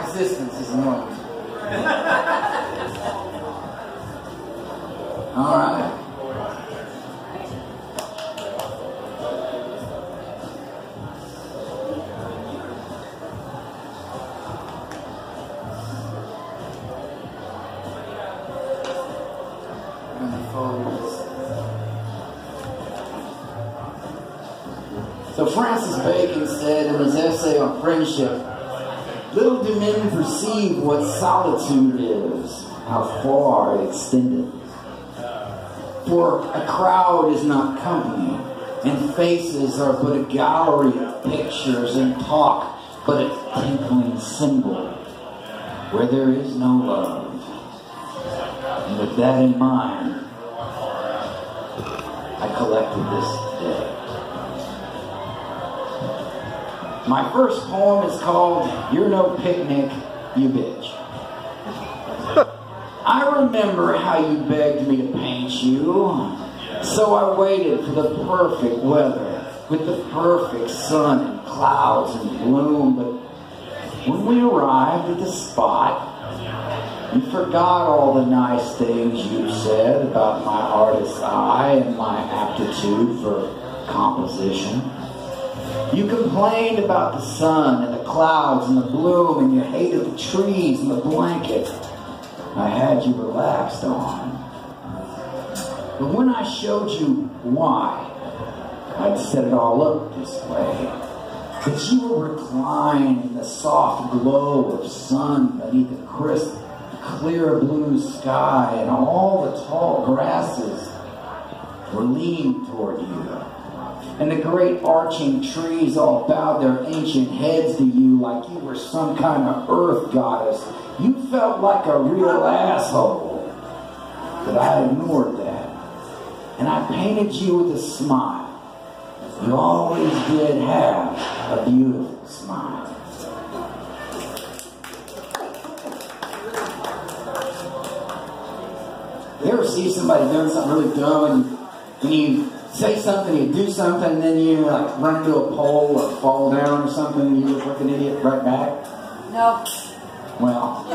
existence is annoying. All right. So Francis Bacon said in his essay on friendship, little do men perceive what solitude is, how far it extended. For a crowd is not company, and faces are but a gallery of pictures, and talk but a tinkling cymbal, where there is no love. And with that in mind, I collected this day. My first poem is called You're No Picnic, You Bitch. I remember how you begged me to paint you, so I waited for the perfect weather, with the perfect sun and clouds and bloom, but when we arrived at the spot, you forgot all the nice things you said about my artist's eye and my aptitude for composition. You complained about the sun and the clouds and the bloom, and you hated the trees and the blanket I had you relaxed on. But when I showed you why I'd set it all up this way, that you were reclined in the soft glow of sun beneath a crisp, clear blue sky, and all the tall grasses were leaning toward you, and the great arching trees all bowed their ancient heads to you like you were some kind of earth goddess, you felt like a real asshole. But I ignored that, and I painted you with a smile. You always did have a beautiful smile. You ever see somebody doing something really dumb, and you say something, you do something, and then you like run into a pole or fall down or something, and you look like an idiot right back? No. Well, I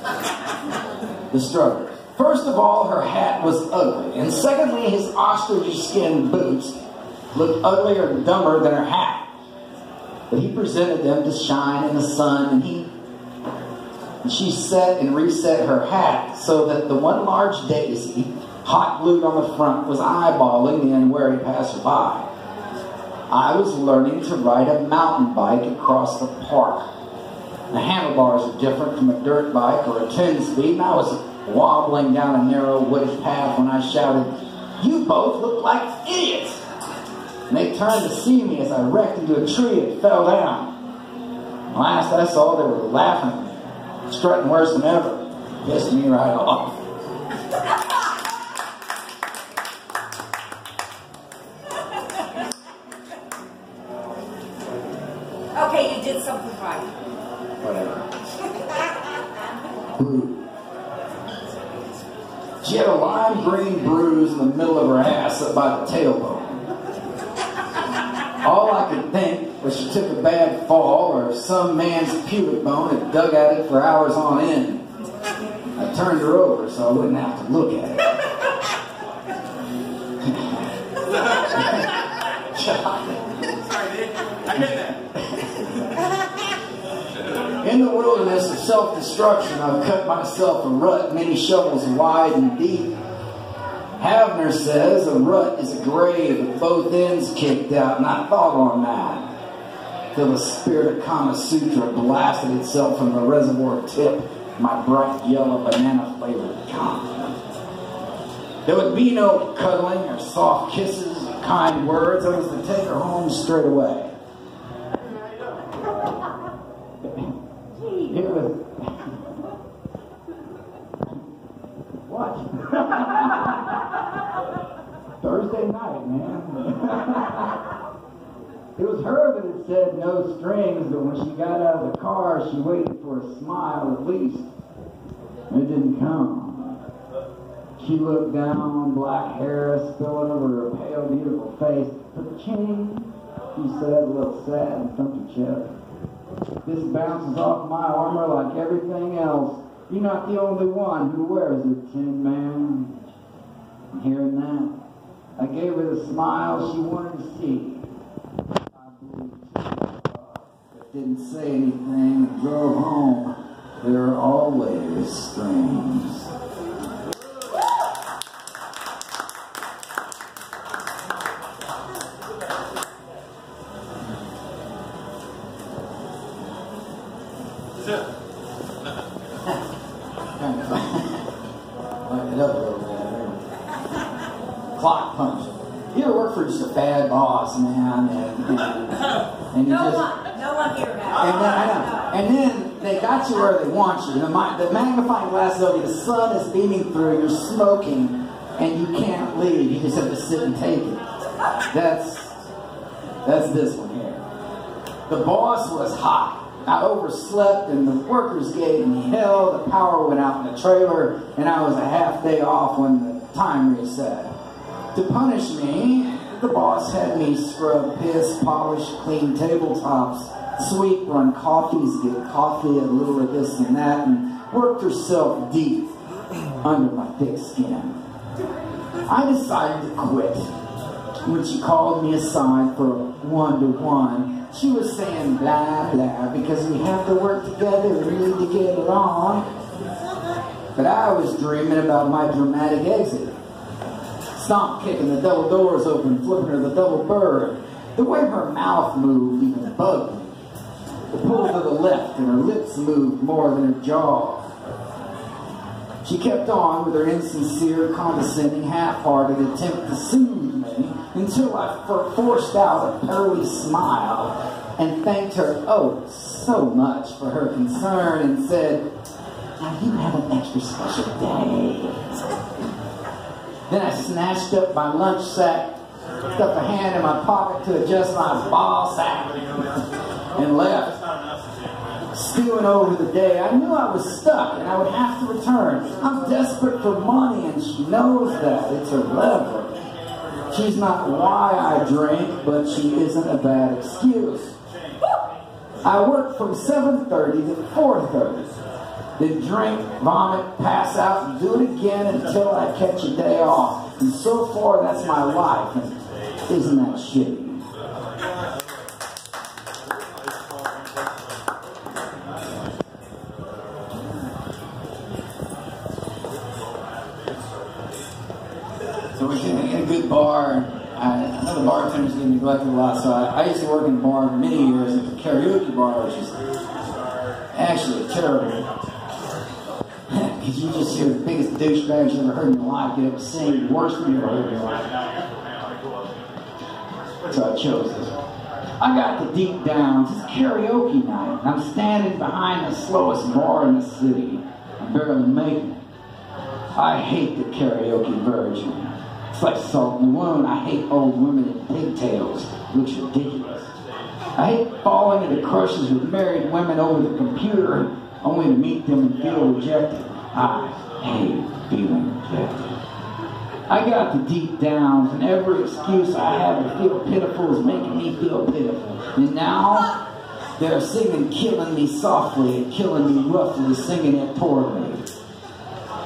have. The struggle. First of all, her hat was ugly, and secondly, his ostrich skin boots looked uglier and dumber than her hat. But he presented them to shine in the sun, and she set and reset her hat so that the one large daisy, hot glued on the front, was eyeballing the unwary passerby. I was learning to ride a mountain bike across the park. The handlebars are different from a dirt bike or a 10-speed, and I was wobbling down a narrow wooded path when I shouted, "You both look like idiots!" And they turned to see me as I wrecked into a tree and fell down. Last I saw, they were laughing at me, strutting worse than ever. Pissed me right off. Okay, you did something right. Whatever. Blue. She had a lime green bruise in the middle of her ass up by the tailbone. All I could think was she took a bad fall, or some man's pubic bone had dug at it for hours on end. I turned her over so I wouldn't have to look at it. In the wilderness of self-destruction, I've cut myself a rut many shovels wide and deep. Havner says a rut is a grave with both ends kicked out, and I thought on that. Till the spirit of Kama Sutra blasted itself from the reservoir tip, my bright yellow banana-flavored cock. There would be no cuddling or soft kisses or kind words. I was to take her home straight away. It was... What? Thursday night, man. It was her that had said no strings, but when she got out of the car, she waited for a smile at least. It didn't come. She looked down, black hair spilling over her pale, beautiful face. "Cha-ching," she said, a little sad, and thumped her chest. This bounces off my armor like everything else. You're not the only one who wears it, Tin Man. And hearing that, I gave her the smile she wanted to see. I believed she was but didn't say anything and drove home. There are always strings. Light it up a little bit. Clock punch. You ever work for just a bad boss, man, and you No just... one here has. And then they got you where they want you. The magnifying glass is over, the sun is beaming through, you're smoking, and you can't leave. You just have to sit and take it. That's this one here. The boss was hot. I overslept and the workers gave me hell. The power went out in the trailer and I was a half day off when the time reset. To punish me, the boss had me scrub piss, polish, clean tabletops, sweep, run coffees, get coffee, a little of this and that, and worked herself deep under my thick skin. I decided to quit. When she called me aside for a one-to-one, she was saying blah, blah, because we have to work together and need to get along. But I was dreaming about my dramatic exit. Stomp kicking the double doors open, flipping her the double bird. The way her mouth moved even bugged me. The pull to the left and her lips moved more than her jaw. She kept on with her insincere, condescending, half-hearted attempt to soothe me until I forced out a pearly smile and thanked her, oh, so much for her concern and said, now you have an extra special day. Then I snatched up my lunch sack, stuffed a hand in my pocket to adjust my ball sack, and left. Stewing over the day, I knew I was stuck and I would have to return. I'm desperate for money and she knows that. It's her lever. She's not why I drink, but she isn't a bad excuse. I work from 7:30 to 4:30. Then drink, vomit, pass out, and do it again until I catch a day off. And so far, that's my life. And isn't that shitty? So we're in a good bar. I know the bartenders get neglected a lot, so I used to work in a bar many years at the karaoke bar, which is actually terrible. Because you just hear the biggest douchebags you ever heard in your life get up and sing, the worst thing you ever heard in your life. So I chose this one. I got the deep downs. It's karaoke night. I'm standing behind the slowest bar in the city. I'm barely making it. I hate the karaoke virgin. It's like salt in the wound. I hate old women in pigtails. It looks ridiculous. I hate falling into crushes with married women over the computer only to meet them and feel rejected. I hate feeling rejected. I got the deep downs, and every excuse I have to feel pitiful is making me feel pitiful. And now, they're singing Killing Me Softly and Killing Me Roughly, singing it poorly.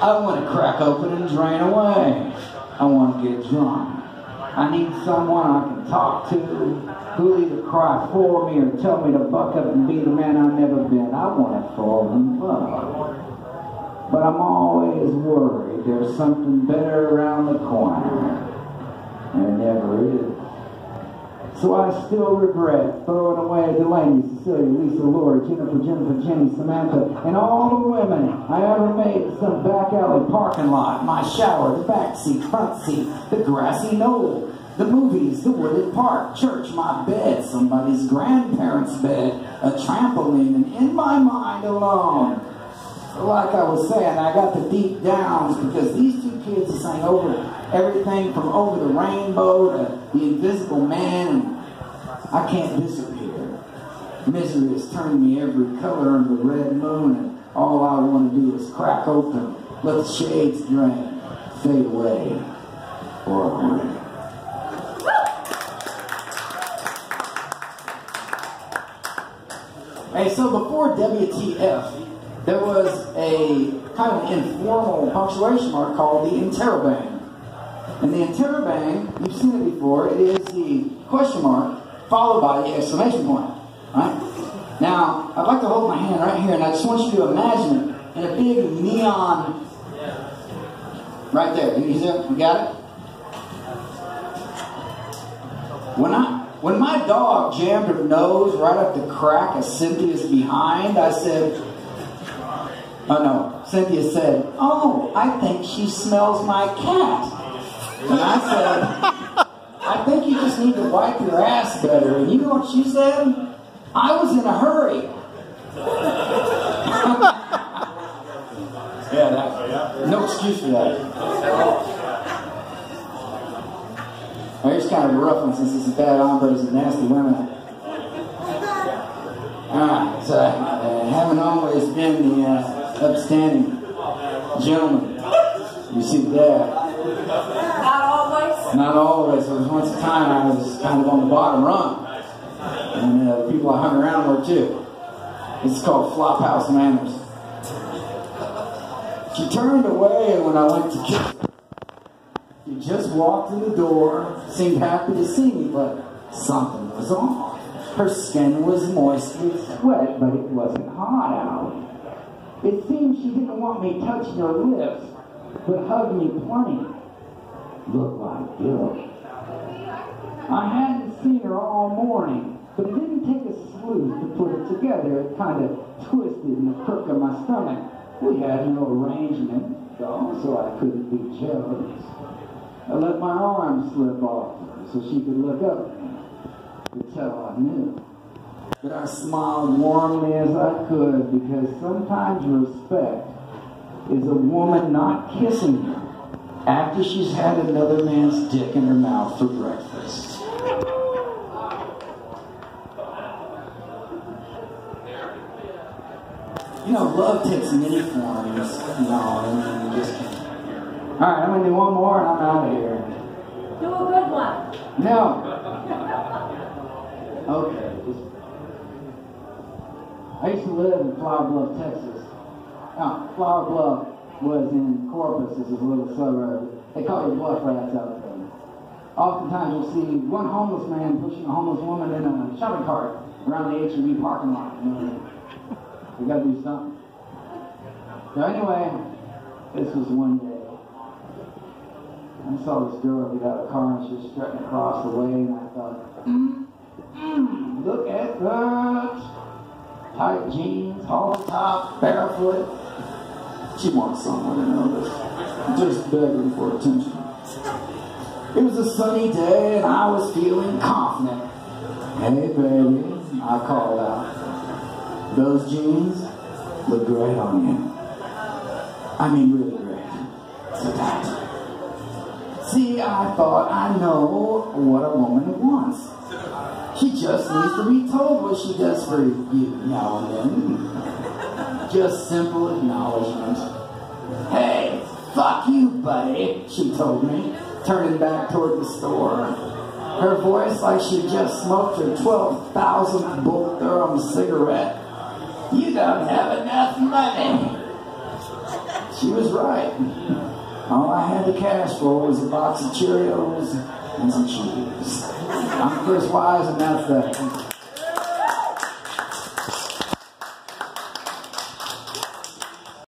I want to crack open and drain away. I want to get drunk. I need someone I can talk to who'll either cry for me or tell me to buck up and be the man I've never been. I want to fall in love. But I'm always worried there's something better around the corner. And it never is. So I still regret throwing away Delaney, Cecilia, Lisa, Laura, Jennifer, Jenny, Samantha, and all the women I ever made in some back alley parking lot, my shower, the back seat, front seat, the grassy knoll, the movies, the wooded park, church, my bed, somebody's grandparents' bed, a trampoline, and in my mind alone. Like I was saying, I got the deep downs because these two kids sang over everything from Over the Rainbow to The Invisible Man, and I can't disappear. Misery has turned me every color under the red moon, and all I want to do is crack open, let the shades drain, fade away, or away. Hey, so before WTF, there was a kind of informal punctuation mark called the interrobang. And the interrobang, you've seen it before, it is the question mark followed by the exclamation point. Right? Now, I'd like to hold my hand right here, and I just want you to imagine it in a big neon. Right there. You see it? You got it? When my dog jammed her nose right up the crack of Cynthia's behind, I said, oh no, Cynthia said, oh, I think she smells my cat. And I said, I think you just need to wipe your ass better. And you know what she said? I was in a hurry. No excuse for that. Well, here's kind of a rough one since it's a bad hombres and nasty women. Alright, so haven't always been the upstanding gentleman you see there. Not always? Not always. There was once a time I was kind of on the bottom rung. And the people I hung around were too. It's called Flophouse Manners. She turned away when I went to kiss her. She just walked in the door, seemed happy to see me, but something was off. Her skin was moist with sweat, but it wasn't hot out. It seemed she didn't want me touching her lips, but hugged me plenty. Looked like guilt. I hadn't seen her all morning, but it didn't take a sleuth to put it together. It kind of twisted in the crook of my stomach. We had no arrangement, though, so I couldn't be jealous. I let my arm slip off her so she could look up at me. Could tell I knew. But I smiled warmly as I could, because sometimes respect is a woman not kissing you after she's had another man's dick in her mouth for breakfast. You know, love takes many forms. You just can't. Alright, I'm going to do one more and I'm out of here. Do a good one. No. Okay. I used to live in Flower Bluff, Texas. Flower Bluff was in Corpus, this is a little suburb. They call you bluff rats out there. Oftentimes you'll see one homeless man pushing a homeless woman in a shopping cart around the H-E-B parking lot. We gotta do something. So anyway, this was one day. I saw this girl get out of the car and she was strutting across the way, and I thought, look at that. Tight jeans, hollow top, barefoot. She wants someone to notice. Just begging for attention. It was a sunny day and I was feeling confident. Hey baby, I called out. Those jeans look great on you. I mean really great. So tight. See, I thought I know what a woman wants. She just needs to be told what she does for you now and then. Just simple acknowledgement. Hey, fuck you, buddy, she told me, turning back toward the store. Her voice like she just smoked her 12,000th Bull Durham cigarette. You don't have enough money. She was right. All I had the cash for was a box of Cheerios and some cheese. I'm Chris Wise, and that's the